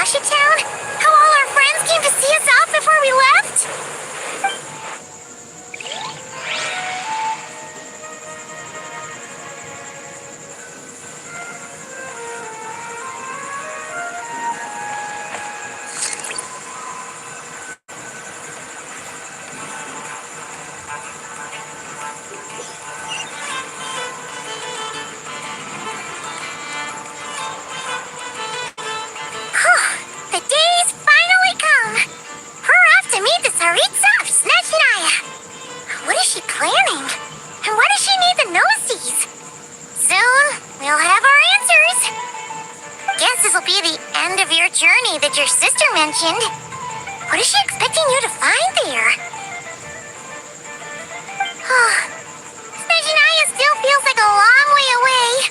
Sasha Town? How all our friends came to see us off before we left? The day's finally come. We're off to meet the Tsaritsa of Snezhnaya. What is she planning? And why does she need the gnoses? Soon, we'll have our answers. Guess this will be the end of your journey that your sister mentioned. What is she expecting you to find there? Snezhnaya still feels like a long way away.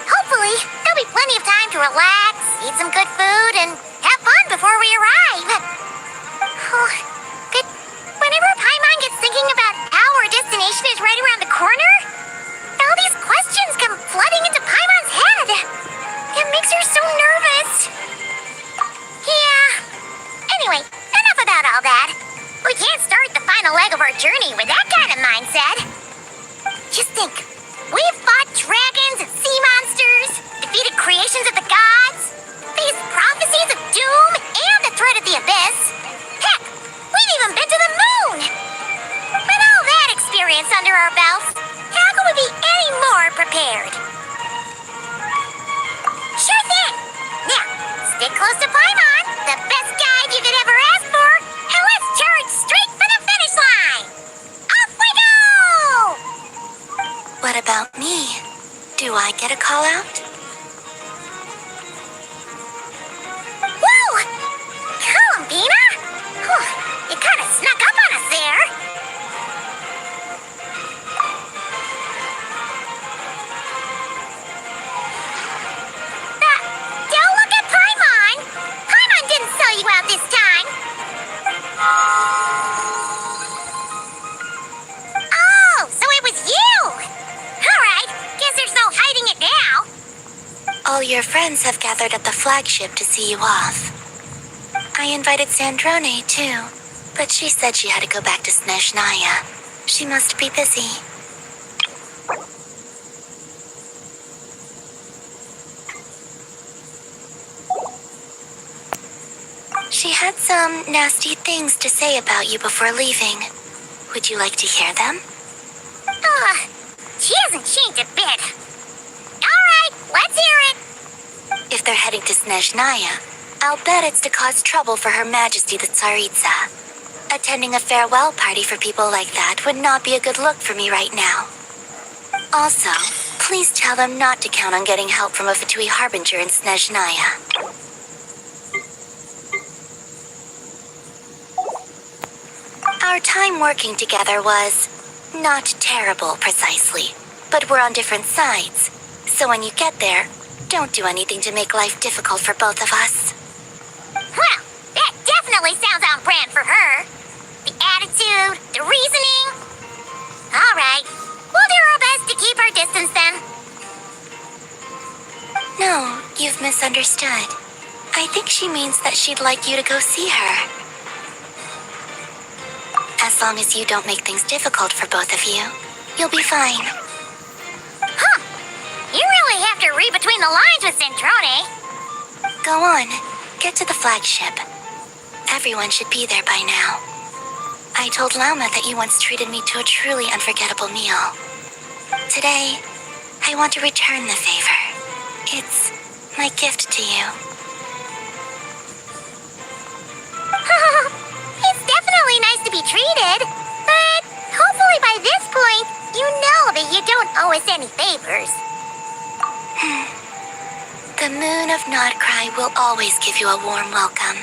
Hopefully, there'll be plenty of time to relax, eat some good food, and have fun before we arrive. But whenever Paimon gets thinking about how our destination is right around the corner, all these questions come flooding into Paimon's head. It makes her so nervous. Yeah. Anyway, enough about all that. We can't start the final leg of our journey with that kind of mindset. Just think. We've fought dragons and sea monsters, defeated creations of the gods, faced prophecies of doom and the threat of the abyss. Heck, we've even been to the moon! With all that experience under our belts, how could we be any more prepared? Sure thing! Now, stick close to Paimon, the best guide you could ever ask for, and let's charge straight for the finish line! Off we go! What about me? Do I get a call out? Whoa! Columbina? You kind of snuck up on us there. Don't look at Paimon! Paimon didn't sell you out this time. Oh, so it was you! Alright, guess there's no hiding it now. All your friends have gathered at the flagship to see you off. I invited Sandrone too, but she said she had to go back to Snezhnaya. She must be busy. She had some nasty things to say about you before leaving. Would you like to hear them? She hasn't changed a bit. Alright, let's hear it. If they're heading to Snezhnaya, I'll bet it's to cause trouble for Her Majesty the Tsaritsa. Attending a farewell party for people like that would not be a good look for me right now. Also, please tell them not to count on getting help from a Fatui Harbinger in Snezhnaya. Our time working together was not terrible precisely, but we're on different sides. So when you get there, don't do anything to make life difficult for both of us. Well, that definitely sounds on brand for her. The attitude, the reasoning. Alright, we'll do our best to keep our distance then. No, you've misunderstood. I think she means that she'd like you to go see her. As long as you don't make things difficult for both of you, you'll be fine. Huh! You really have to read between the lines with Centrone. Go on, get to the flagship. Everyone should be there by now. I told Lauma that you once treated me to a truly unforgettable meal. Today, I want to return the favor. It's my gift to you. It's definitely nice to be treated, but hopefully by this point, you know that you don't owe us any favors. The moon of Nodcry will always give you a warm welcome.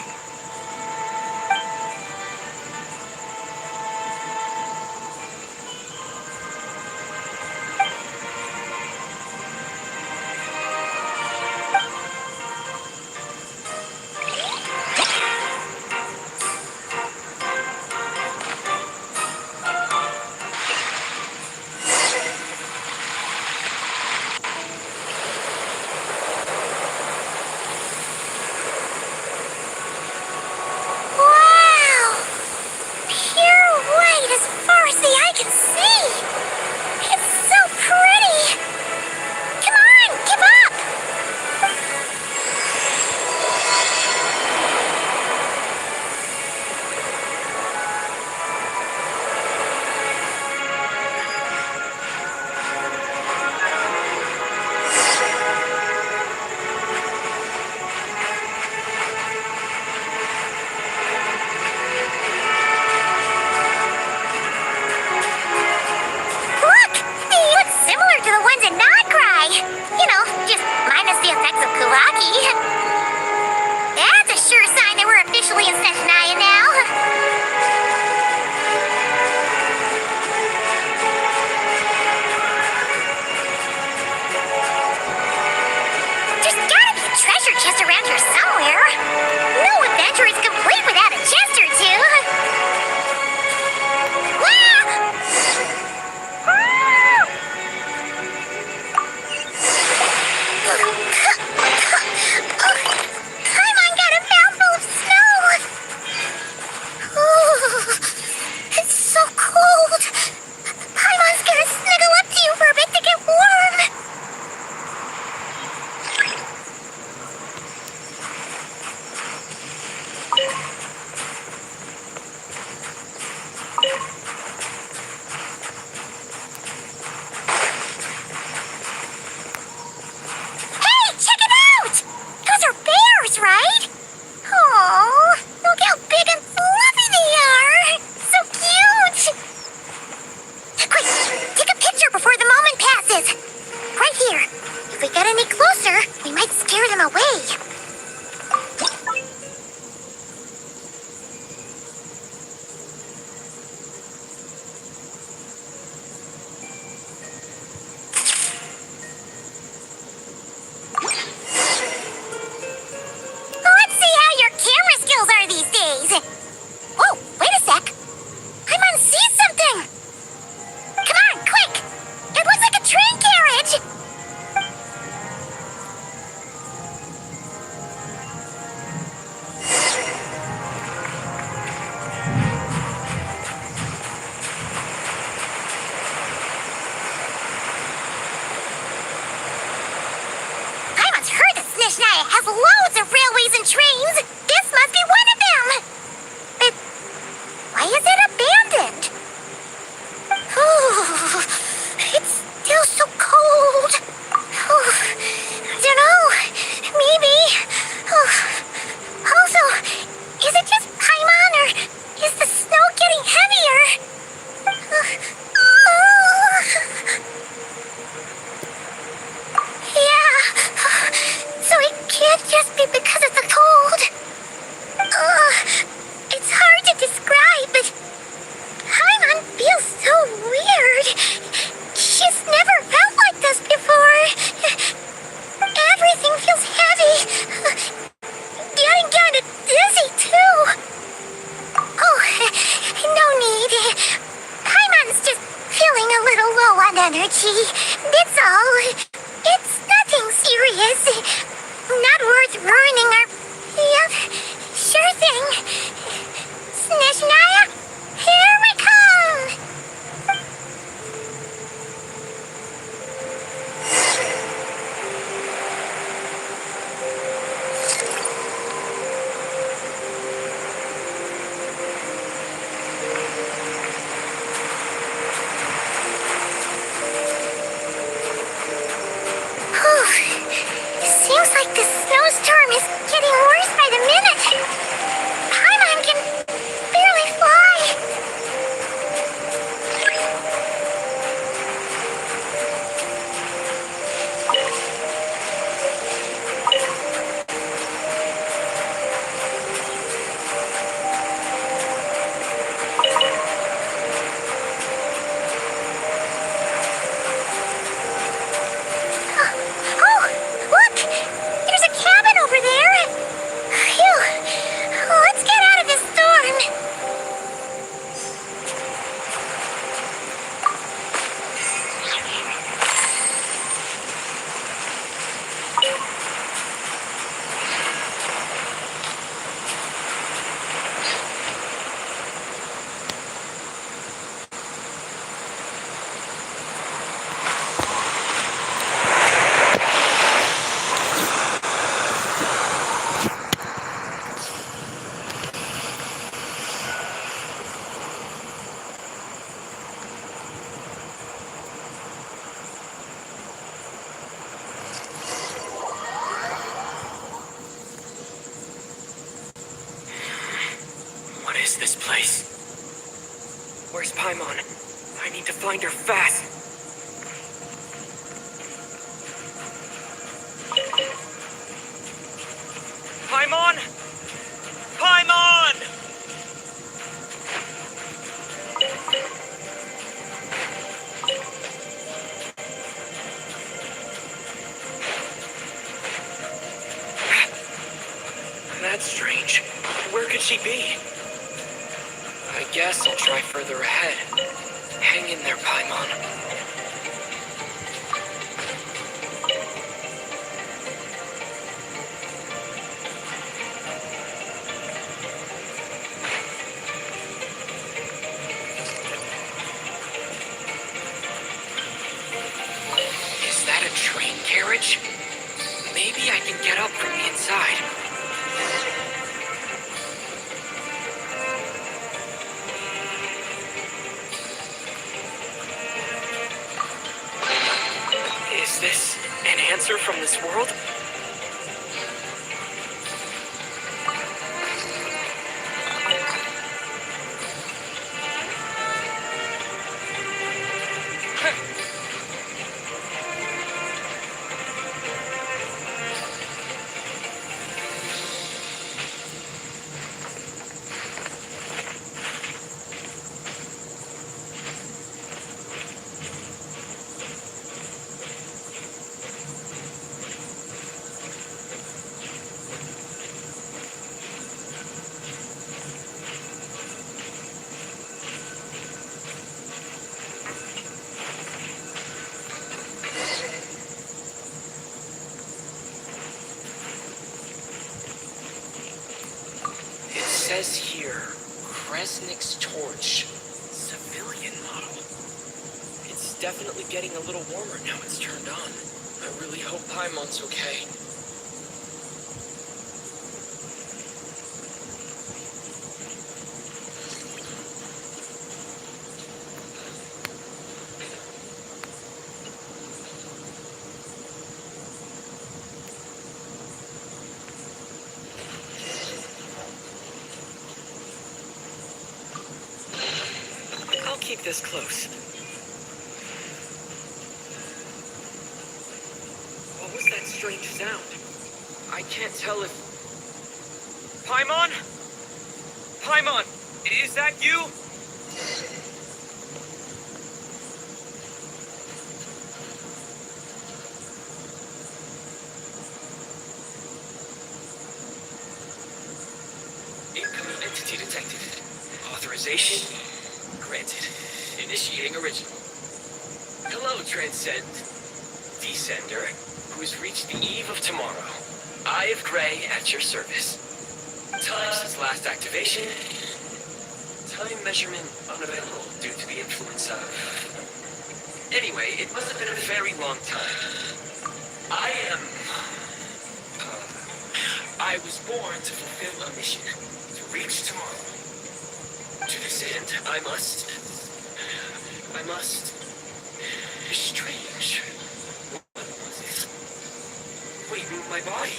lucky. That's a sure sign that we're officially in Snezhnaya now. There's gotta be a treasure chest around here somewhere. No adventure is complete without a chest or two. Paimon got a mouthful of snow. Ooh, it's so cold. Paimon's gonna snuggle up to you for a bit to get warm. Hey, check it out! Those are bears, right? Aw, look how big and fluffy they are. So cute. Quick, take a picture before the moment passes. Right here. If we get any closer, we might scare them away. Let's see how your camera skills are these days. Whoa, wait a sec. Paimon sees something. Come on, quick. It looks like a train carriage. Paimon's heard that Snezhnaya has loads of railways and trains. This must be one of them. But why is it abandoned? Oh, it's still so cold. Oh, I don't know. Maybe. Oh. Also, is it just Paimon or is the snow getting heavier? Yeah. So it can't just be because of the cold. It's hard to describe, but Paimon feels so weird. She's never felt like this before. Everything feels heavy. Getting kind of dizzy, too. Oh, no need. Paimon's just feeling a little low on energy. That's all. It's nothing serious. Not worth ruining our... Yep, sure thing. Snezhnaya, here we come! Seems like the snowstorm is getting worse by the minute. Paimon can barely fly. Oh, look! There's a cabin over there. Phew. Let's get out of this storm. What is this place? Where's Paimon? I need to find her fast. that strange? Where could she be? I guess I'll try further ahead. Hang in there, Paimon. Is that a train carriage? Maybe I can get up from the inside. Is this an answer from this world? It says here, Kresnik's torch. Civilian model. It's definitely getting a little warmer now it's turned on. I really hope Paimon's okay. I'll keep this close. What was that strange sound? I can't tell if... Paimon? Paimon, is that you? Incoming entity detected. Authorization granted. Initiating original. Hello, Transcend. Descender, who has reached the eve of tomorrow. Eye of Gray at your service. Time since last activation. Time measurement unavailable due to the influence of... Anyway, it must have been a very long time. I was born to fulfill a mission. To reach tomorrow. To this end, I must... Strange. What was it? Wait, my body?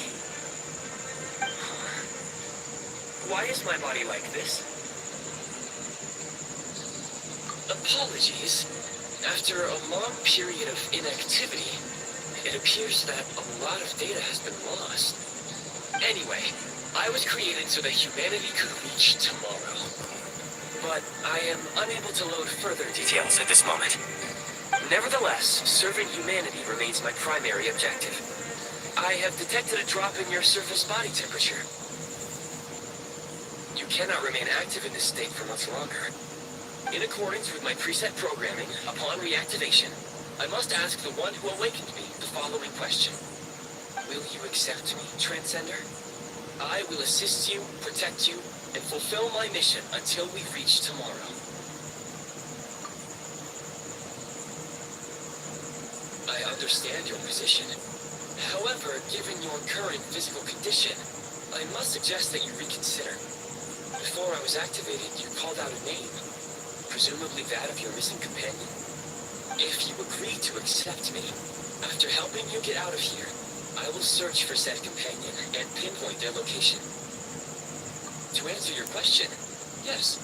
Why is my body like this? Apologies. After a long period of inactivity, it appears that a lot of data has been lost. Anyway, I was created so that humanity could reach tomorrow. But I am unable to load further details at this moment. Nevertheless, serving humanity remains my primary objective. I have detected a drop in your surface body temperature. You cannot remain active in this state for much longer. In accordance with my preset programming, upon reactivation, I must ask the one who awakened me the following question. Will you accept me, Transcender? I will assist you, protect you, and fulfill my mission until we reach tomorrow. I understand your position. However, given your current physical condition, I must suggest that you reconsider. Before I was activated, you called out a name, presumably that of your missing companion. If you agree to accept me, after helping you get out of here, I will search for said companion and pinpoint their location. To answer your question, yes.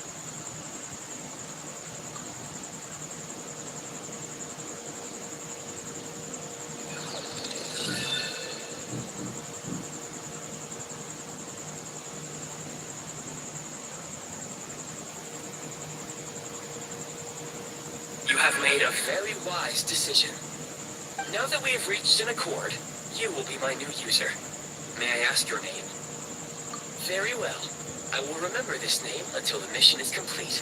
You have made a very wise decision. Now that we have reached an accord, you will be my new user. May I ask your name? Very well. I will remember this name until the mission is complete.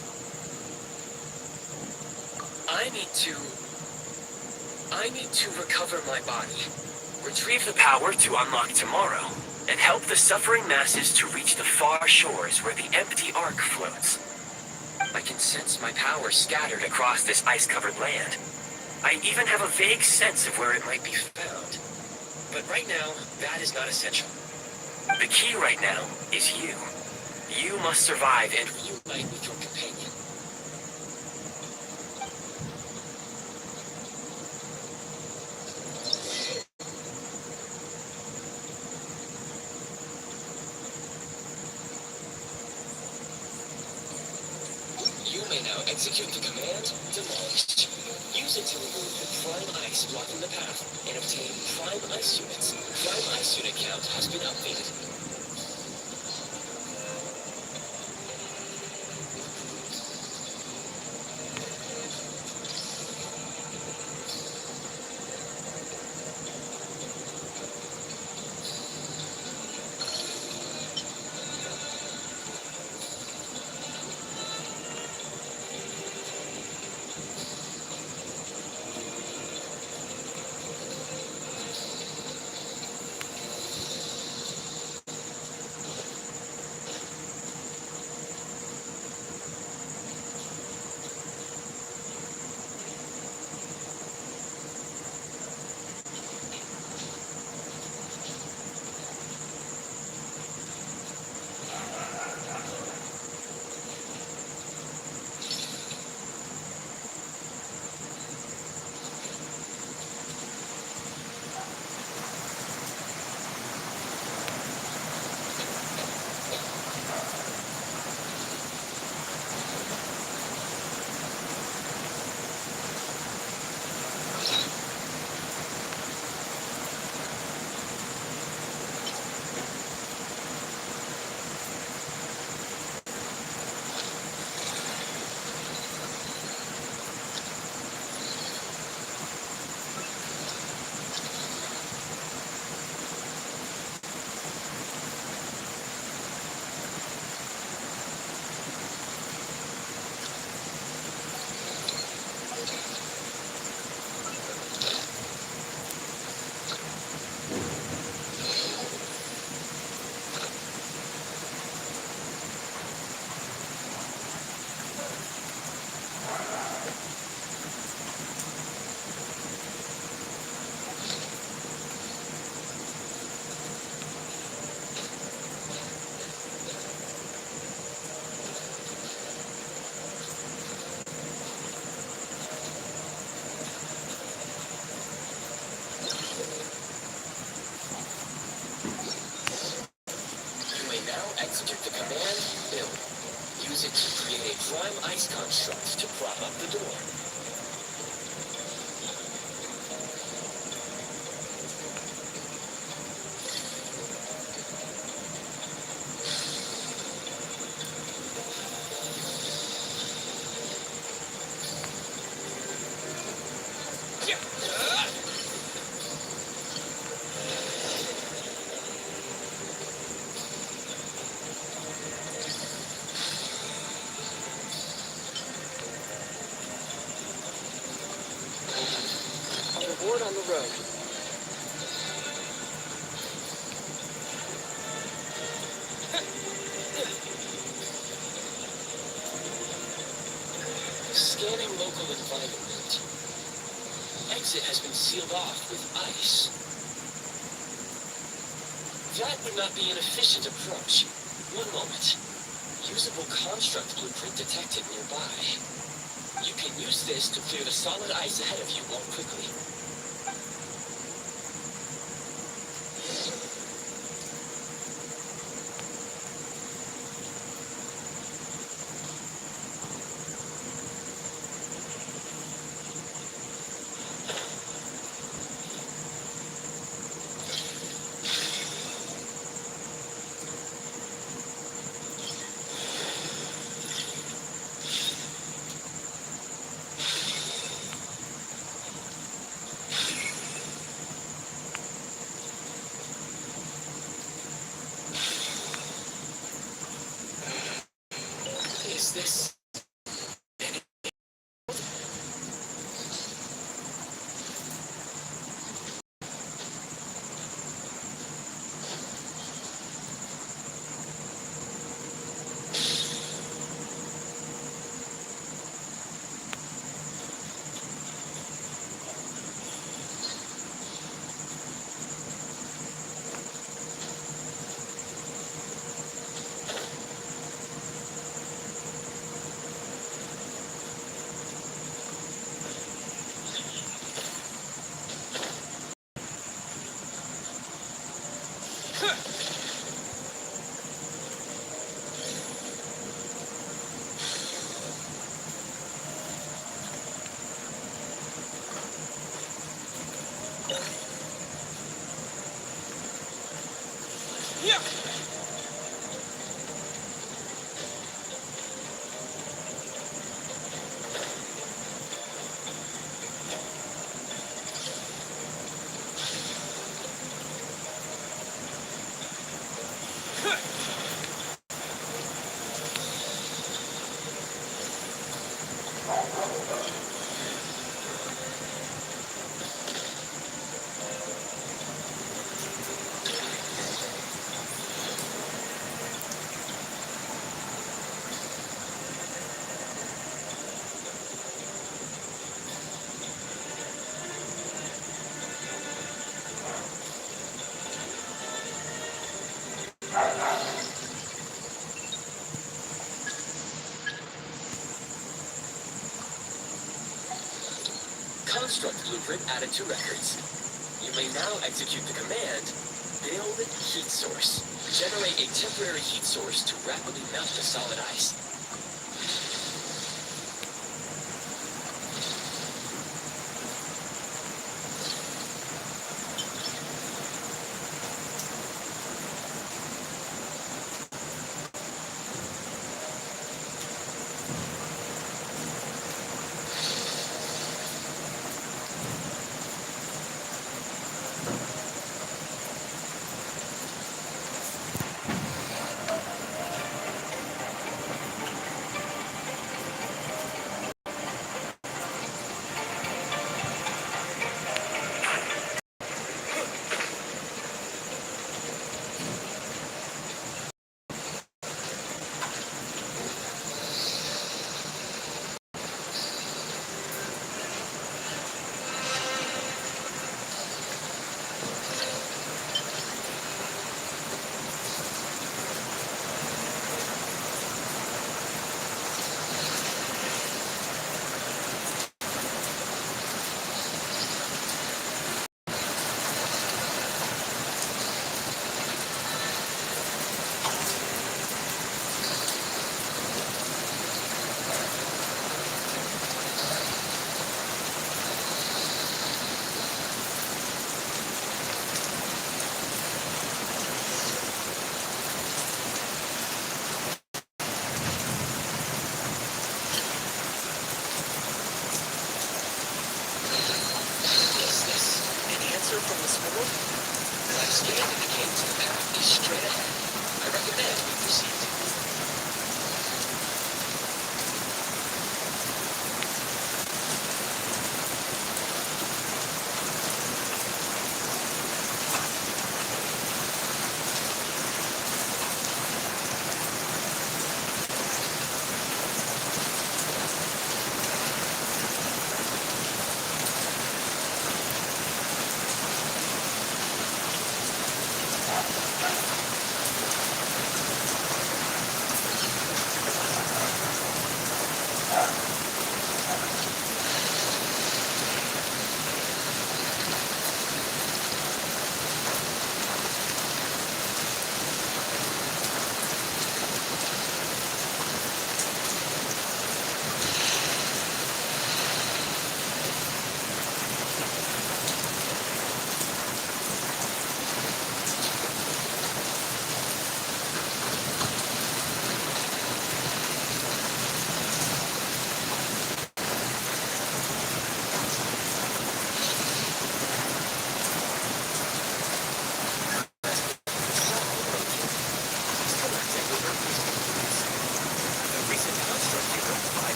I need to recover my body, retrieve the power to unlock tomorrow, and help the suffering masses to reach the far shores where the empty Ark floats. I can sense my power scattered across this ice-covered land. I even have a vague sense of where it might be found. But right now, that is not essential. The key right now is you. You must survive and reunite with your companion. You may now execute the command, Demolish. Use it to remove the prime ice blocking the path and obtain prime ice units. Prime ice unit count has been updated. Execute the command, Build. Use it to create a prime ice construct to prop up the door. Board on the road. Scanning local environment. Exit has been sealed off with ice. That would not be an efficient approach. One moment. Usable construct blueprint detected nearby. You can use this to clear the solid ice ahead of you more quickly. Construct blueprint added to records. You may now execute the command, build heat source. Generate a temporary heat source to rapidly melt the solid ice. From this world, my scan indicates the path is straight ahead. I recommend we proceed.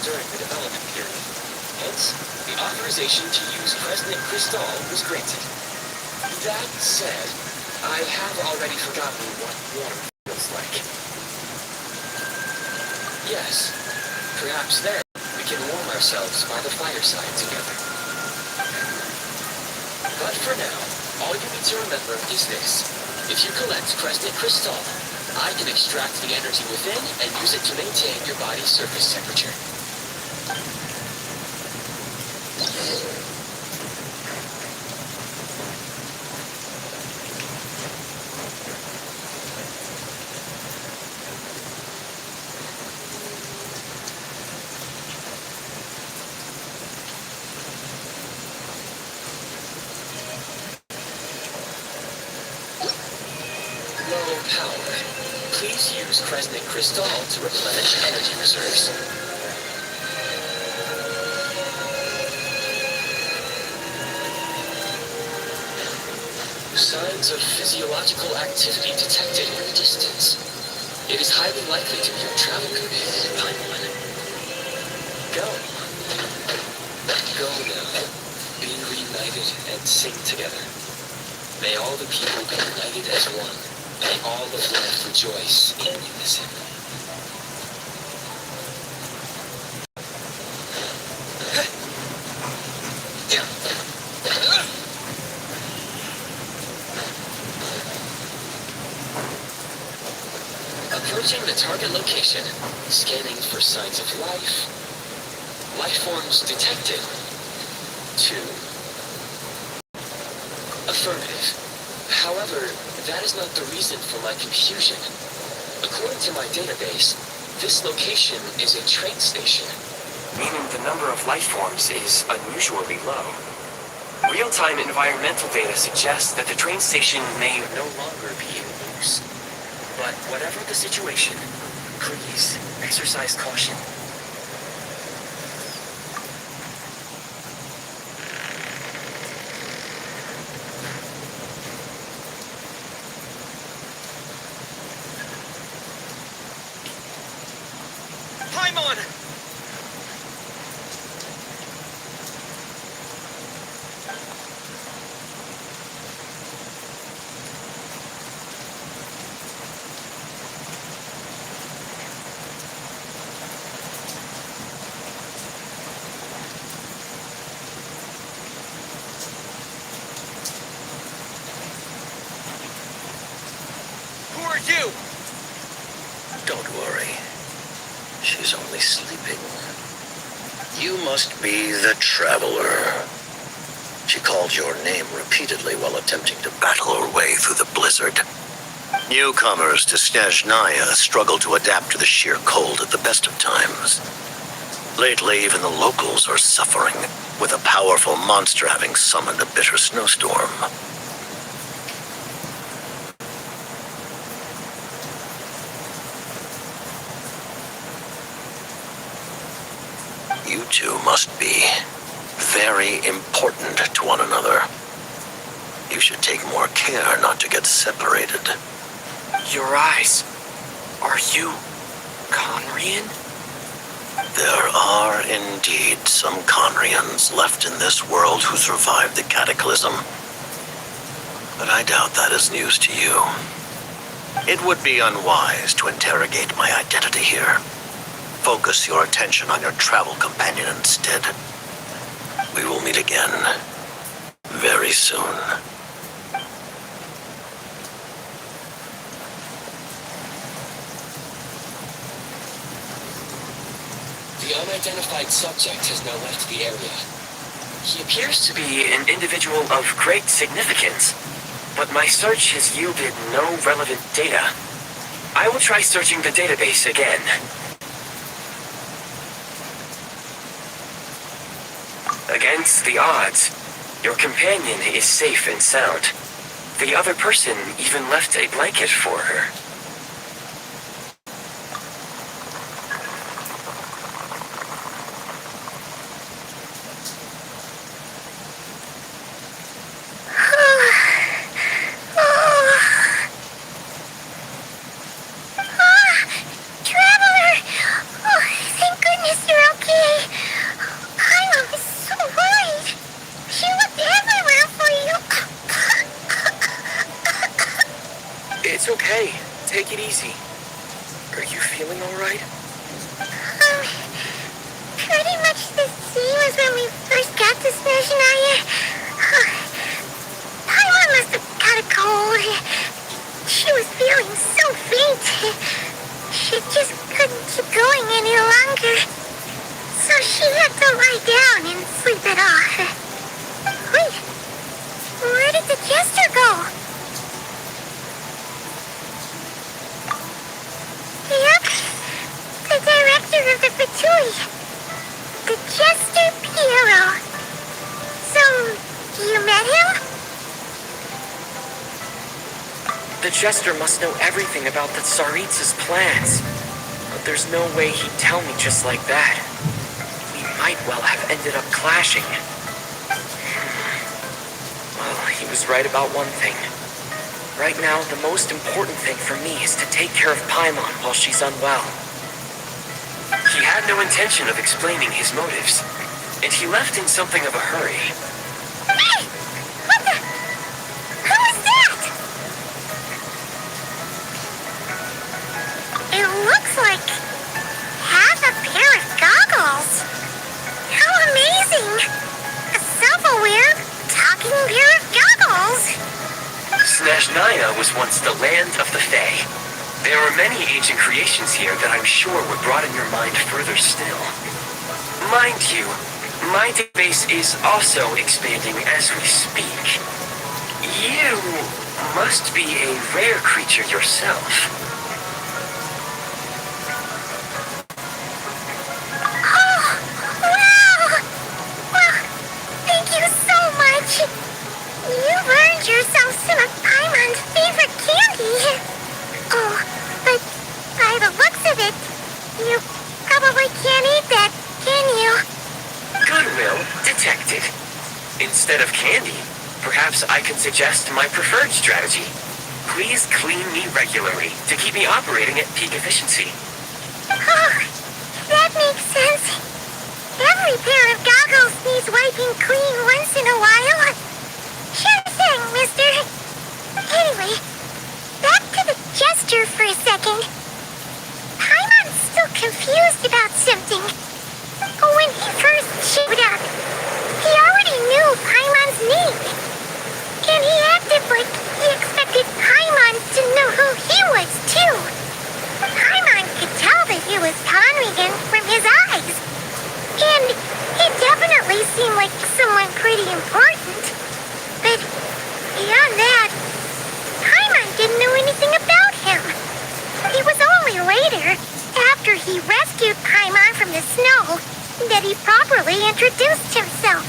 During the development period. Hence, the authorization to use Crescent Crystal was granted. That said, I have already forgotten what warm feels like. Yes, perhaps then we can warm ourselves by the fireside together. But for now, all you need to remember is this. If you collect Crescent Crystal, I can extract the energy within and use it to maintain your body's surface temperature. Please use Crescent Crystal to replenish energy reserves. Signs of physiological activity detected in the distance. It is highly likely to be your travel companion, Paimon. Go. Go now. Be reunited and sing together. May all the people be united as one. May all of life rejoice in unison. Approaching the target location, scanning for signs of life. Life forms detected. 2. Affirmative. However, that is not the reason for my confusion. According to my database, this location is a train station, meaning the number of life forms is unusually low. Real-time environmental data suggests that the train station may no longer be in use. But whatever the situation, please exercise caution. Paimon! Who are you? Don't worry. She's only sleeping. You must be the Traveler. She called your name repeatedly while attempting to battle her way through the blizzard. Newcomers to Snezhnaya struggle to adapt to the sheer cold at the best of times. Lately, even the locals are suffering, with a powerful monster having summoned a bitter snowstorm. You two must be very important to one another. You should take more care not to get separated. Your eyes. Are you Conrian? There are indeed some Conrians left in this world who survived the cataclysm. But I doubt that is news to you. It would be unwise to interrogate my identity here. Focus your attention on your travel companion instead. We will meet again very soon. The unidentified subject has now left the area. He appears to be an individual of great significance, but my search has yielded no relevant data. I will try searching the database again. Against the odds, your companion is safe and sound. The other person even left a blanket for her. It's okay. Take it easy. Are you feeling all right? Pretty much the same as when we first got to Snezhnaya. Paimon must have got a cold. She was feeling so faint. She just couldn't keep going any longer. So she had to lie down and sleep it off. Wait, where did the jester go? Yep, the director of the Fatui. The Jester Piero. So, you met him? The Jester must know everything about the Tsaritsa's plans. But there's no way he'd tell me just like that. We might well have ended up clashing. Well, he was right about one thing. Right now, the most important thing for me is to take care of Paimon while she's unwell. He had no intention of explaining his motives, and he left in something of a hurry. Hey! What the? Who is that? It looks like half a pair of goggles. How amazing! A self-aware, talking pair of goggles. Snezhnaya was once the land of the Fae. There are many ancient creations here that I'm sure would broaden your mind further still. Mind you, my database is also expanding as we speak. You must be a rare creature yourself. Oh, wow! Well, thank you so much. You've earned yourself some of Paimon's favorite candy. Oh, but by the looks of it, you probably can't eat that, can you? Goodwill detected. Instead of candy, perhaps I can suggest my preferred strategy. Please clean me regularly to keep me operating at peak efficiency. Oh, that makes sense. Every pair of goggles needs wiping clean once in a while. Sure thing, mister. Anyway, back to the Jester for a second. Paimon's still confused about something. When he first showed up, he already knew Paimon's name. And he acted like he expected Paimon to know who he was, too. Paimon could tell that he was Conrigan from his eyes. And he definitely seemed like someone pretty important. But beyond that, Paimon didn't know anything about him. It was only later, after he rescued Paimon from the snow, that he properly introduced himself.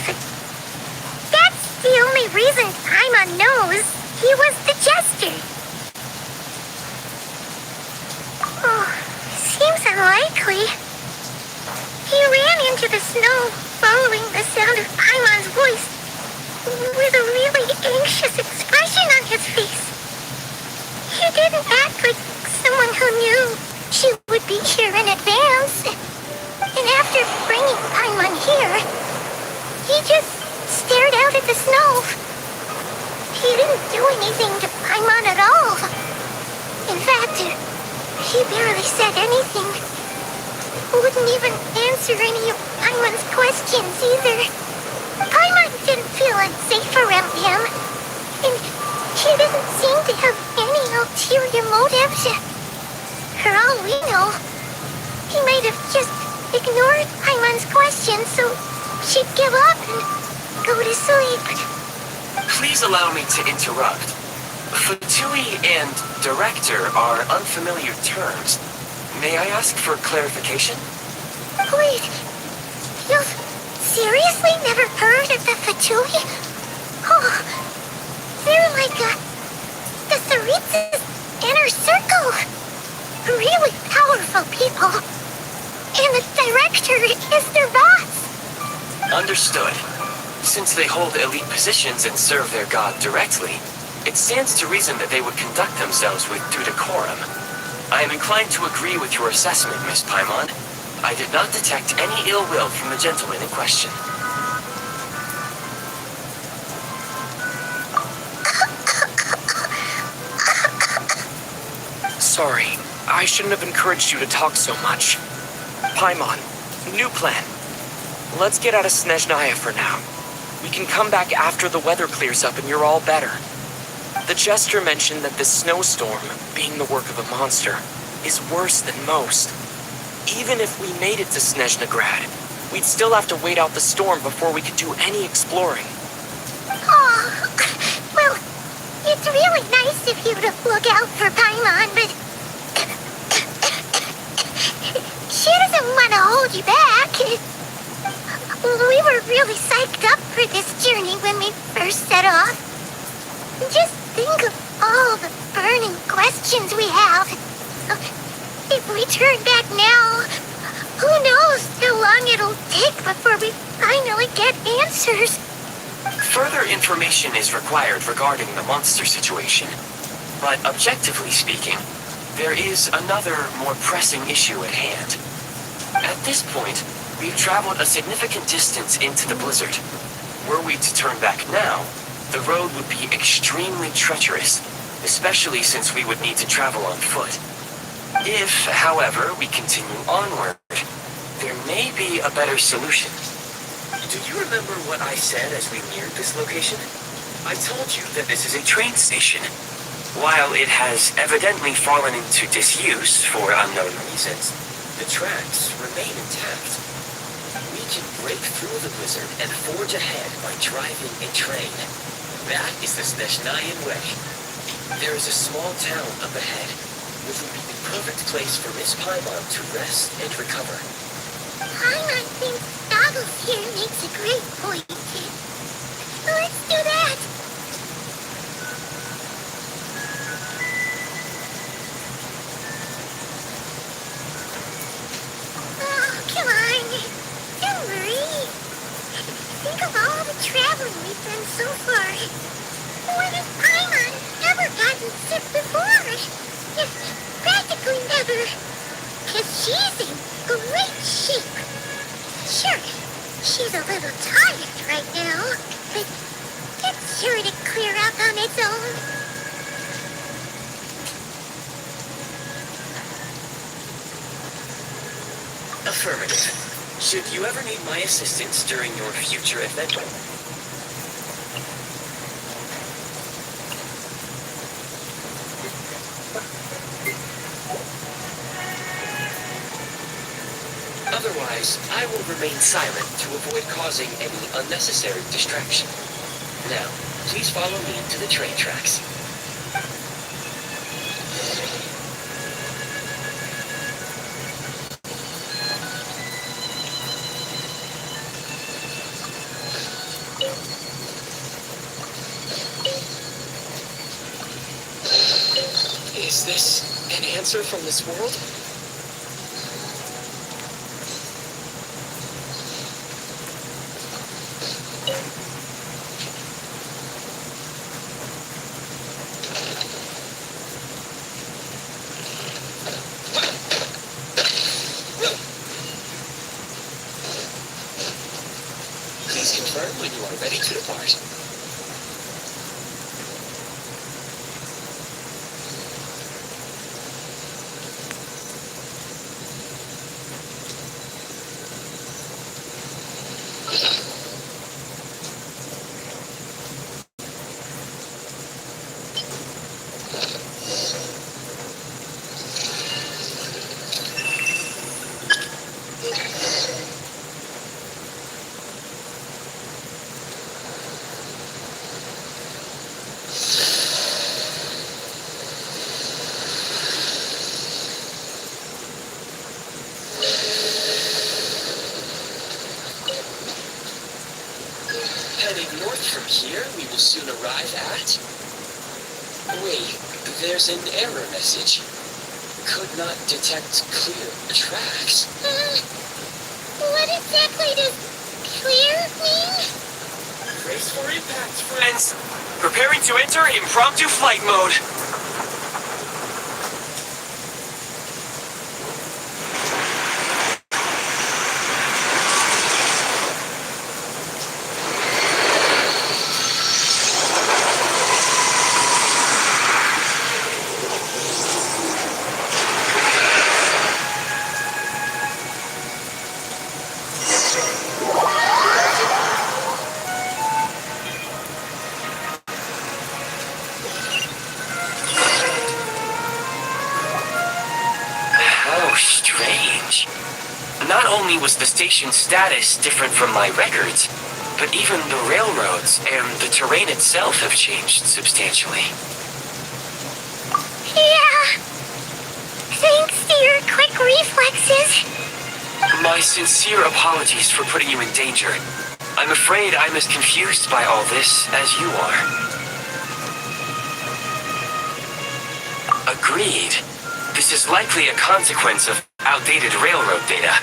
That's the only reason Paimon knows he was the Jester. Oh, seems unlikely. He ran into the snow, following the sound of Paimon's voice, with a really anxious expression on his face. He didn't act like someone who knew she would be here in advance. And after bringing Paimon here, he just stared out at the snow. He didn't do anything to Paimon at all. In fact, he barely said anything. Wouldn't even answer any of Paimon's questions either. Paimon didn't feel unsafe around him, and he didn't seem to have any ulterior motives. For all we know, he might have just ignored Paimon's questions so she'd give up and go to sleep. Please allow me to interrupt. Fatui and director are unfamiliar terms. May I ask for clarification? Wait, you've seriously never heard of the Fatui? Oh, they're like the Tsaritsa's inner circle. Really powerful people. And the director is their boss. Understood. Since they hold elite positions and serve their god directly, it stands to reason that they would conduct themselves with due decorum. I am inclined to agree with your assessment, Miss Paimon. I did not detect any ill will from the gentleman in question. Sorry, I shouldn't have encouraged you to talk so much. Paimon, new plan. Let's get out of Snezhnaya for now. We can come back after the weather clears up and you're all better. The Jester mentioned that this snowstorm, being the work of a monster, is worse than most. Even if we made it to Snezhnegrad, we'd still have to wait out the storm before we could do any exploring. Oh, well, it's really nice of you to look out for Paimon, but she doesn't want to hold you back. We were really psyched up for this journey when we first set off. Just think of all the burning questions we have. If we turn back now, who knows how long it'll take before we finally get answers. Further information is required regarding the monster situation. But objectively speaking, there is another, more pressing issue at hand. At this point, we've traveled a significant distance into the blizzard. Were we to turn back now, the road would be extremely treacherous, especially since we would need to travel on foot. If, however, we continue onward, there may be a better solution. Do you remember what I said as we neared this location? I told you that this is a train station. While it has evidently fallen into disuse for unknown reasons, the tracks remain intact. We can break through the blizzard and forge ahead by driving a train. That is the Snezhnayan way. There is a small town up ahead, which would be the perfect place for Miss Paimon to rest and recover. Paimon thinks Goggles here makes a great point. Let's do that. Oh, come on. Don't worry. Think of all the traveling we've done so far. When has Paimon ever gotten sick before? Practically never. 'Cause she's in great shape. Sure, she's a little tired right now, but it's sure to clear up on its own. Affirmative. Should you ever need my assistance during your future adventure? Otherwise, I will remain silent to avoid causing any unnecessary distraction. Now, please follow me to the train tracks. Is this an answer from this world? Please confirm when you are ready to depart. Heading north from here, we will soon arrive at... Wait, there's an error message. Could not detect clear tracks. What exactly does clear mean? Brace for impact, friends. Preparing to enter impromptu flight mode. Not only was the station's status different from my records, but even the railroads and the terrain itself have changed substantially. Yeah. Thanks to your quick reflexes. My sincere apologies for putting you in danger. I'm afraid I'm as confused by all this as you are. Agreed. This is likely a consequence of outdated railroad data.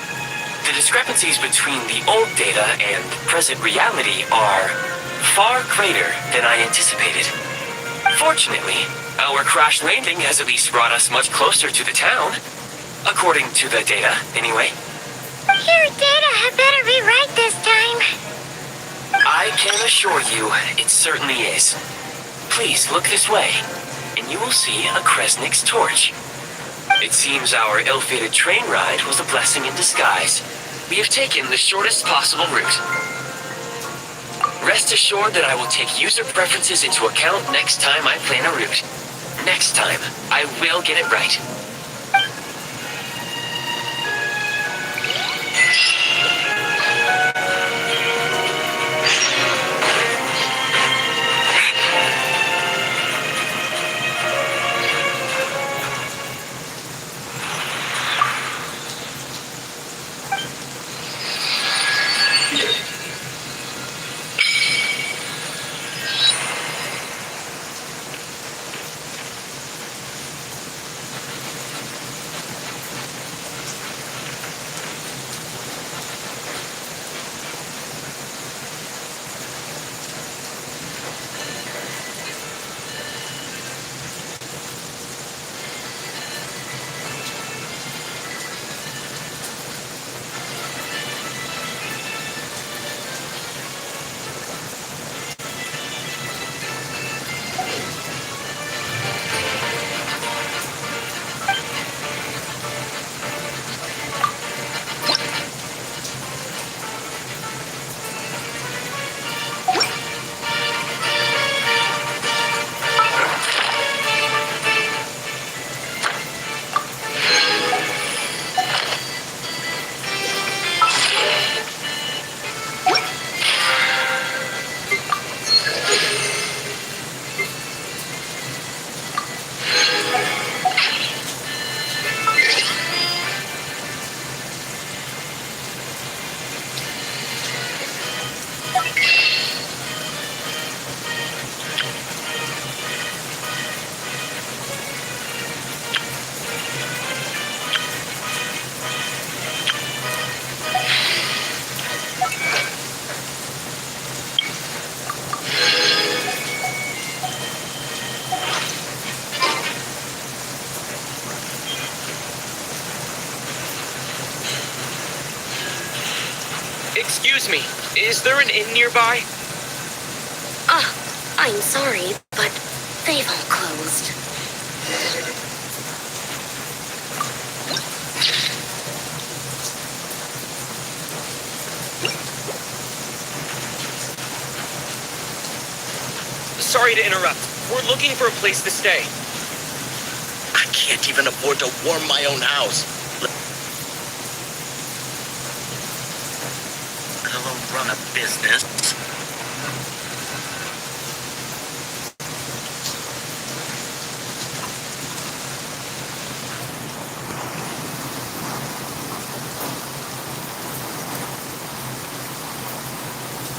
The discrepancies between the old data and present reality are far greater than I anticipated. Fortunately, our crash landing has at least brought us much closer to the town. According to the data, anyway. Your data had better be right this time. I can assure you, it certainly is. Please look this way, and you will see a Kresnik's torch. It seems our ill-fated train ride was a blessing in disguise. We have taken the shortest possible route. Rest assured that I will take user preferences into account next time I plan a route. Next time, I will get it right. Excuse me, is there an inn nearby? I'm sorry, but they've all closed. Sorry to interrupt. We're looking for a place to stay. I can't even afford to warm my own house. I don't run a business.